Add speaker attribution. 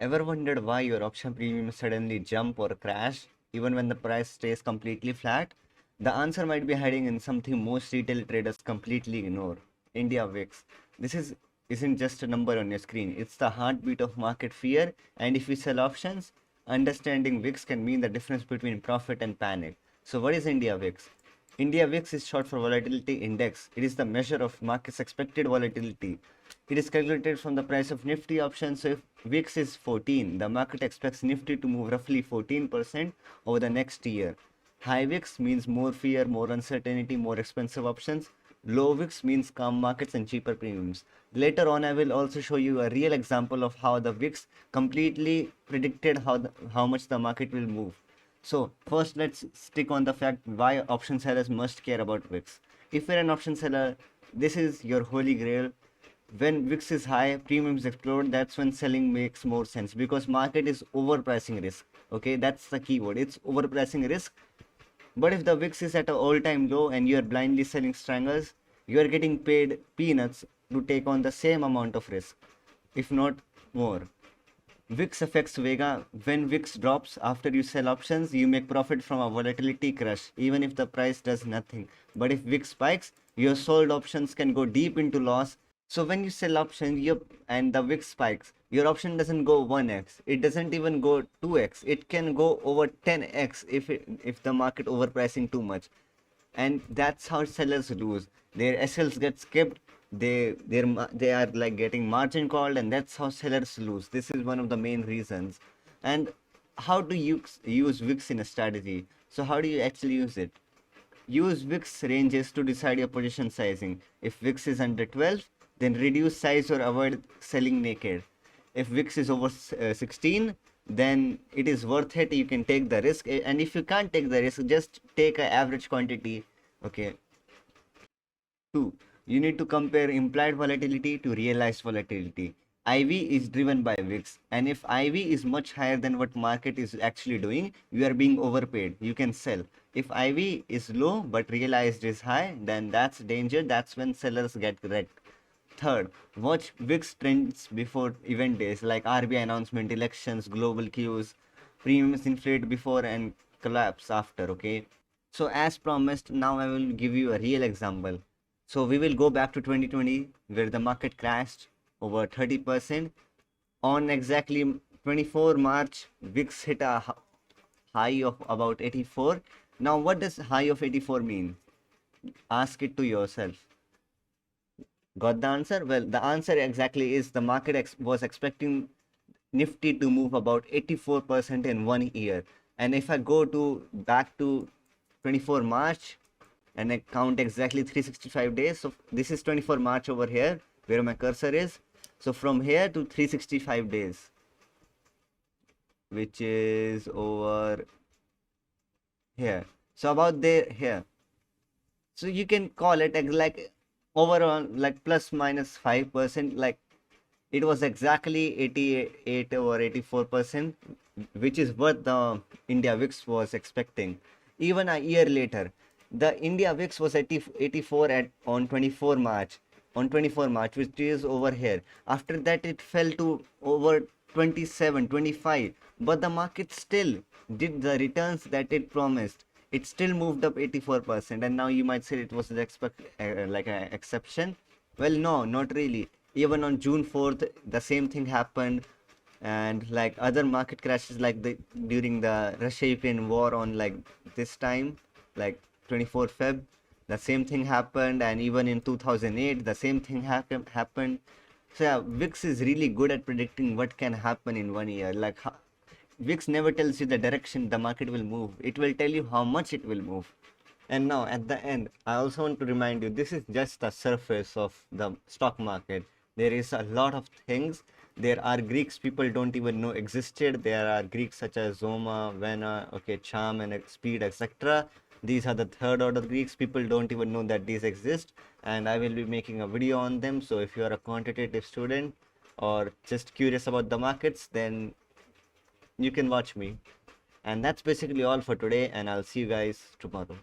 Speaker 1: Ever wondered why your option premium suddenly jump or crash even when the price stays completely flat? The answer might be hiding in something most retail traders completely ignore. India VIX. Isn't just a number on your screen. It's the heartbeat of market fear, and if you sell options, understanding VIX can mean the difference between profit and panic. So what is India VIX? India VIX is short for Volatility Index. It is the measure of market's expected volatility. It is calculated from the price of Nifty option. So if VIX is 14, the market expects Nifty to move roughly 14% over the next year. High VIX means more fear, more uncertainty, more expensive options. Low VIX means calm markets and cheaper premiums. Later on, I will also show you a real example of how the VIX completely predicted how much the market will move. So first, let's stick on the fact why option sellers must care about VIX. If you're an option seller, this is your holy grail. When VIX is high, premiums explode. That's when selling makes more sense because market is overpricing risk. Okay, that's the keyword. It's overpricing risk. But if the VIX is at an all-time low and you are blindly selling strangles, you are getting paid peanuts to take on the same amount of risk, if not more. VIX affects Vega. When VIX drops after you sell options, you make profit from a volatility crash, even if the price does nothing. But if VIX spikes, your sold options can go deep into loss. So when you sell options and the VIX spikes, your option doesn't go 1x. It doesn't even go 2x. It can go over 10x if the market overpricing too much. And that's how sellers lose. Their SLs get skipped. They are like getting margin called, and that's how sellers lose. This is one of the main reasons. And how do you use VIX in a strategy? So how do you actually use it? Use VIX ranges to decide your position sizing. If VIX is under 12, then reduce size or avoid selling naked. If VIX is over 16, then it is worth it. You can take the risk. And if you can't take the risk, just take an average quantity. Okay. 2. You need to compare implied volatility to realized volatility. IV is driven by VIX, and if IV is much higher than what market is actually doing, you are being overpaid. You can sell. If IV is low but realized is high, then that's danger. That's when sellers get wrecked. Third, watch VIX trends before event days like RBI announcement, elections, global cues. Premiums inflate before and collapse after. Okay. So as promised, now I will give you a real example. So we will go back to 2020 where the market crashed over 30%. On exactly 24 March, VIX hit a high of about 84. Now what does high of 84 mean? Ask it to yourself. Got the answer? Well, the answer exactly is the market was expecting Nifty to move about 84% in 1 year. And if I go to back to 24 March and I count exactly 365 days, so this is 24 March over here where my cursor is. So from here to 365 days, which is over here. So about there here. So you can call it like overall like plus minus 5%, like it was exactly 88 or 84%, which is what the India VIX was expecting. Even a year later, the India VIX was 84 on 24 March. On 24 March, which is over here. After that, it fell to over 27, 25. But the market still did the returns that it promised. It still moved up 84%. And now you might say it was like an exception. Well, no, not really. Even on June 4th, the same thing happened. And like other market crashes, like during the Russia-Ukraine war on like this time, like 24 Feb, the same thing happened. And even in 2008, the same thing happened. So yeah, VIX is really good at predicting what can happen in 1 year. Like VIX never tells you the direction the market will move. It will tell you how much it will move. And now at the end, I also want to remind you, this is just the surface of the stock market. There is a lot of things. There are Greeks people don't even know existed. There are Greeks such as Zoma, Vena, okay, Charm and Speed, etc. These are the third order Greeks. People don't even know that these exist. And I will be making a video on them. So if you are a quantitative student or just curious about the markets, then you can watch me. And that's basically all for today. And I'll see you guys tomorrow.